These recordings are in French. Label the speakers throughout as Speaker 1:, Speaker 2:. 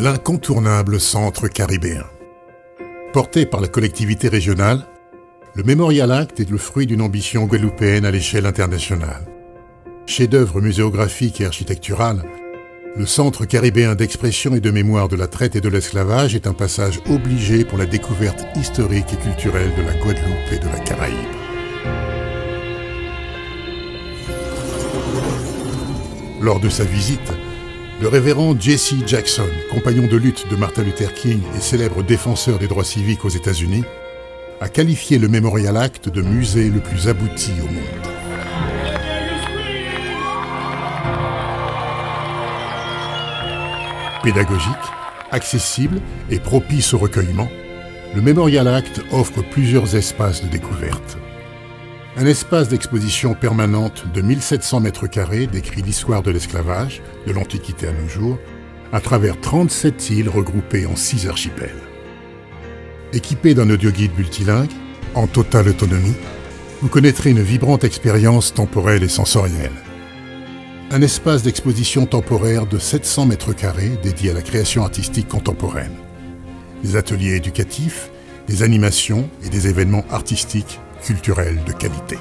Speaker 1: l'incontournable centre caribéen. Porté par la collectivité régionale, le Memorial Act est le fruit d'une ambition guadeloupéenne à l'échelle internationale. Chef-d'œuvre muséographique et architectural, le Centre caribéen d'expression et de mémoire de la traite et de l'esclavage est un passage obligé pour la découverte historique et culturelle de la Guadeloupe et de la Caraïbe. Lors de sa visite, le révérend Jesse Jackson, compagnon de lutte de Martin Luther King et célèbre défenseur des droits civiques aux États-Unis, a qualifié le Memorial Act de musée le plus abouti au monde. Pédagogique, accessible et propice au recueillement, le Memorial Act offre plusieurs espaces de découverte. Un espace d'exposition permanente de 1700 mètres carrés décrit l'histoire de l'esclavage, de l'Antiquité à nos jours, à travers 37 îles regroupées en 6 archipels. Équipé d'un audioguide multilingue, en totale autonomie, vous connaîtrez une vibrante expérience temporelle et sensorielle. Un espace d'exposition temporaire de 700 mètres carrés dédié à la création artistique contemporaine. Des ateliers éducatifs, des animations et des événements artistiques culturels de qualité.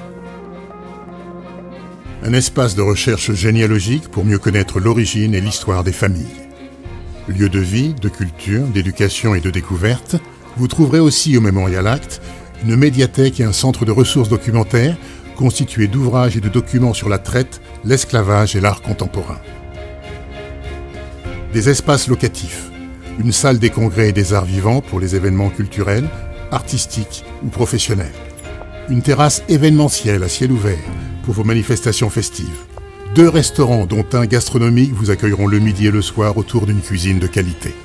Speaker 1: Un espace de recherche généalogique pour mieux connaître l'origine et l'histoire des familles. Lieu de vie, de culture, d'éducation et de découverte, vous trouverez aussi au Memorial Act une médiathèque et un centre de ressources documentaires constitué d'ouvrages et de documents sur la traite, l'esclavage et l'art contemporain. Des espaces locatifs, une salle des congrès et des arts vivants pour les événements culturels, artistiques ou professionnels. Une terrasse événementielle à ciel ouvert pour vos manifestations festives. 2 restaurants, dont un gastronomique, vous accueilleront le midi et le soir autour d'une cuisine de qualité.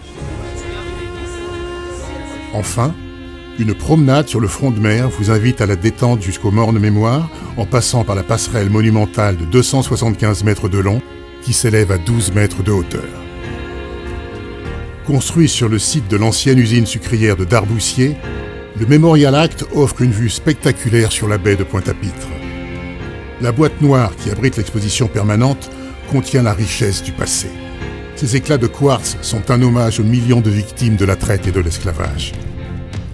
Speaker 1: Enfin, une promenade sur le front de mer vous invite à la détente jusqu'au Morne Mémoire en passant par la passerelle monumentale de 275 mètres de long qui s'élève à 12 mètres de hauteur. Construit sur le site de l'ancienne usine sucrière de Darboussier, le Memorial Act offre une vue spectaculaire sur la baie de Pointe-à-Pitre. La boîte noire qui abrite l'exposition permanente contient la richesse du passé. Ces éclats de quartz sont un hommage aux millions de victimes de la traite et de l'esclavage.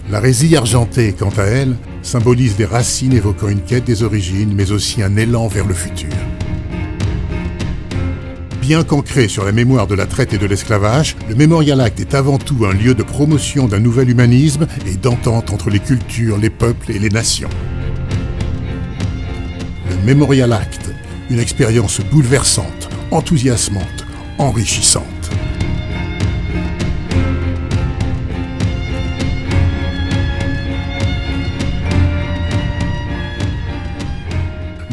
Speaker 1: La résille argentée, quant à elle, symbolise des racines évoquant une quête des origines, mais aussi un élan vers le futur. Bien qu'ancré sur la mémoire de la traite et de l'esclavage, le Memorial Act est avant tout un lieu de promotion d'un nouvel humanisme et d'entente entre les cultures, les peuples et les nations. Le Memorial Act, une expérience bouleversante, enthousiasmante, enrichissante.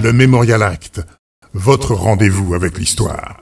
Speaker 1: Le Memorial Act, votre rendez-vous avec l'histoire.